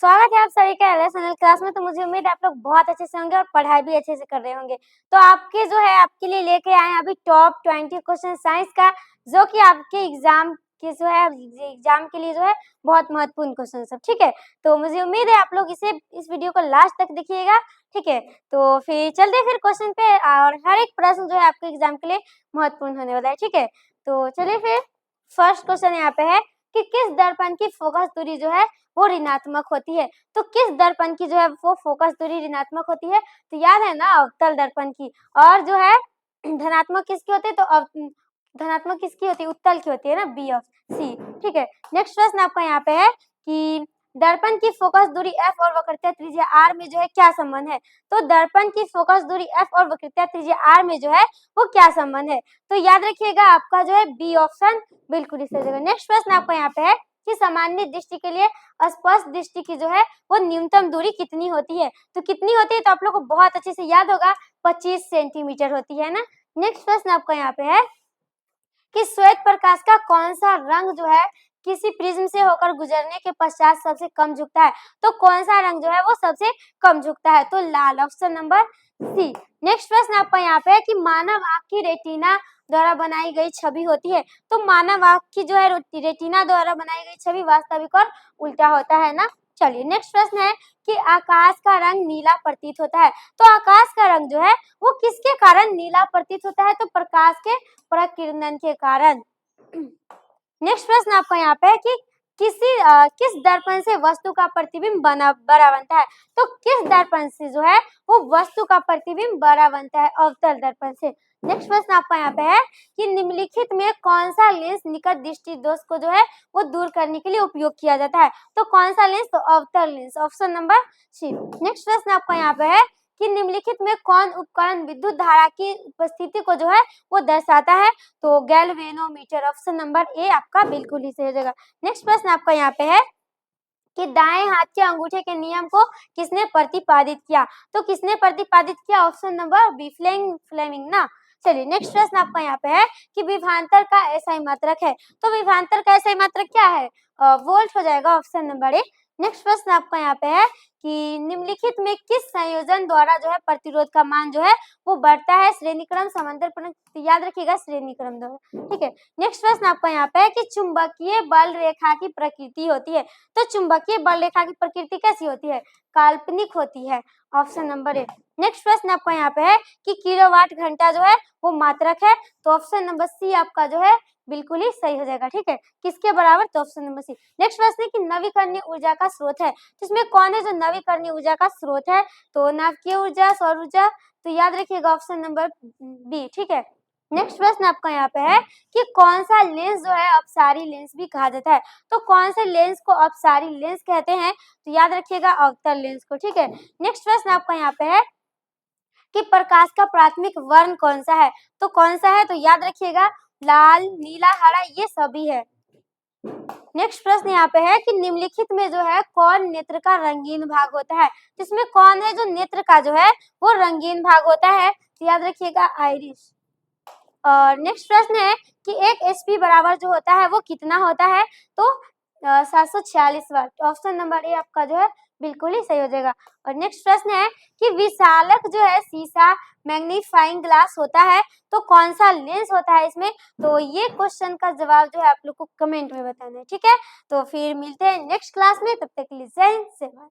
स्वागत है आप सभी का एलएस एनएल क्लास में। तो मुझे उम्मीद है आप लोग बहुत अच्छे से होंगे और पढ़ाई भी अच्छे से कर रहे होंगे। तो आपके जो है आपके लिए लेके आए हैं अभी टॉप 20 क्वेश्चन साइंस का, जो कि आपके एग्जाम के जो है एग्जाम के लिए जो है बहुत महत्वपूर्ण क्वेश्चन सब। ठीक है, तो मुझे उम्मीद है आप लोग इस वीडियो को लास्ट तक देखिएगा। ठीक है, तो फिर चलते फिर क्वेश्चन पे, और हर एक प्रश्न जो है आपके एग्जाम के लिए महत्वपूर्ण होने वाला है। ठीक है, तो चलिए फिर फर्स्ट क्वेश्चन यहाँ पे है कि किस दर्पण की फोकस दूरी जो है वो ऋणात्मक होती है। तो किस दर्पण की जो है वो फोकस दूरी ऋणात्मक होती है? तो याद है ना, अवतल दर्पण की। और जो है धनात्मक किसकी होती है? तो धनात्मक किसकी होती है? उत्तल की होती है ना, बी ऑफ सी। ठीक है, नेक्स्ट प्रश्न आपका यहाँ पे है कि दर्पण की फोकस दूरी एफ और वक्रता त्रिज्या आर में जो है क्या संबंध है? तो दर्पण की फोकस दूरी एफ और वक्रता त्रिज्या आर में जो है वो क्या संबंध है? तो याद रखिएगा आपका जो है बी ऑप्शन बिल्कुल ही सही जगह। नेक्स्ट प्रश्न आपका यहाँ पे है कि सामान्य दृष्टि के लिए स्पष्ट दृष्टि की जो है वो न्यूनतम दूरी कितनी होती है? तो कितनी होती है? तो आप लोग को बहुत अच्छे से याद होगा, 25 सेंटीमीटर होती है ना। नेक्स्ट प्रश्न आपका यहाँ पे है कि श्वेत प्रकाश का कौन सा रंग जो है किसी प्रिज्म से होकर गुजरने के पश्चात सबसे कम झुकता है? तो कौन सा रंग जो है वो सबसे कम झुकता है? तो लाल, ऑप्शन नंबर सी। नेक्स्ट प्रश्न आपका यहाँ पे है कि मानव आंख की रेटिना द्वारा बनाई गई छवि होती है। तो मानव आंख की जो है रेटिना द्वारा बनाई गई छवि वास्तविक और उल्टा होता है ना। चलिए नेक्स्ट प्रश्न है कि आकाश का रंग नीला प्रतीत होता है। तो आकाश का रंग जो है वो किसके कारण नीला प्रतीत होता है? तो प्रकाश के प्रकीर्णन के कारण। नेक्स्ट प्रश्न आपका यहाँ पे है कि किस दर्पण से वस्तु का प्रतिबिंब बड़ा बनता है? तो किस दर्पण से जो है वो वस्तु का प्रतिबिंब बड़ा बनता है? अवतल दर्पण से। नेक्स्ट प्रश्न आपका यहाँ पे है कि निम्नलिखित में कौन सा लेंस निकट दृष्टि दोष को जो है वो दूर करने के लिए उपयोग किया जाता है? तो कौन सा लेंस? तो अवतल lens, option number C. Next प्रश्न आपका यहाँ पे है कि निम्नलिखित में कौन उपकरण विद्युत धारा की उपस्थिति को जो है वो दर्शाता है? तो गैल्वेनोमीटर, ऑप्शन नंबर ए आपका बिल्कुल ही सही हो जाएगा। नेक्स्ट प्रश्न आपका यहाँ पे है कि दाएं हाथ के अंगूठे के नियम को किसने प्रतिपादित किया? तो किसने प्रतिपादित किया? ऑप्शन नंबर बी, फ्लेमिंग ना। चलिए नेक्स्ट प्रश्न आपका यहाँ पे है कि विभवांतर का एसआई मात्रक है। तो विभवांतर का एसआई मात्रक क्या है? वोल्ट हो जाएगा, ऑप्शन नंबर ए। नेक्स्ट प्रश्न आपका यहाँ पे है कि निम्नलिखित में किस संयोजन द्वारा जो है प्रतिरोध का मान जो है वो बढ़ता है? श्रेणीक्रम, समांतर, याद रखिएगा श्रेणीक्रम द्वारा। ठीक है, नेक्स्ट प्रश्न आपका यहाँ पे है कि चुंबकीय बल रेखा की प्रकृति होती है। तो चुंबकीय बल रेखा की प्रकृति कैसी होती है? काल्पनिक होती है, ऑप्शन नंबर ए। नेक्स्ट प्रश्न आपका यहाँ पे है कि किलोवाट घंटा जो है वो मात्रक है। तो ऑप्शन नंबर सी आपका जो है बिल्कुल ही सही हो जाएगा। ठीक है, किसके बराबर? तो ऑप्शन नंबर सी। नेक्स्ट प्रश्न है कि नवीकरणीय ऊर्जा का स्रोत है। तो इसमें कौन है जो नवीकरणीय ऊर्जा का स्रोत है? तो नाभिकीय ऊर्जा, सौर ऊर्जा। तो याद रखिएगा ऑप्शन नंबर बी। ठीक है, नेक्स्ट प्रश्न आपका यहाँ पे है कि कौन सा लेंस जो है अपसारी लेंस भी कहा जाता है? तो कौन से लेंस को अपसारी लेंस कहते हैं? तो याद रखिएगा अवतल लेंस को। ठीक है, नेक्स्ट प्रश्न आपका यहाँ पे है कि प्रकाश का प्राथमिक वर्ण कौन सा है? तो कौन सा है? तो याद रखिएगा लाल, नीला, हरा, ये सभी है। नेक्स्ट प्रश्न यहाँ पे है कि निम्नलिखित में जो है कौन नेत्र का रंगीन भाग होता है? तो इसमें कौन है जो नेत्र का जो है वो रंगीन भाग होता है? तो याद रखिएगा आइरिस। और नेक्स्ट प्रश्न है कि एक एचपी बराबर जो होता है वो कितना होता है? तो 746 वाट, ऑप्शन नंबर ए आपका जो है बिल्कुल ही सही हो जाएगा। और नेक्स्ट प्रश्न है कि विशालक जो है शीशा मैग्नीफाइंग ग्लास होता है, तो कौन सा लेंस होता है इसमें? तो ये क्वेश्चन का जवाब जो है आप लोग को कमेंट में बताना है। ठीक है, तो फिर मिलते हैं नेक्स्ट क्लास में, तब तक के लिए जय हिंद, जय भारत।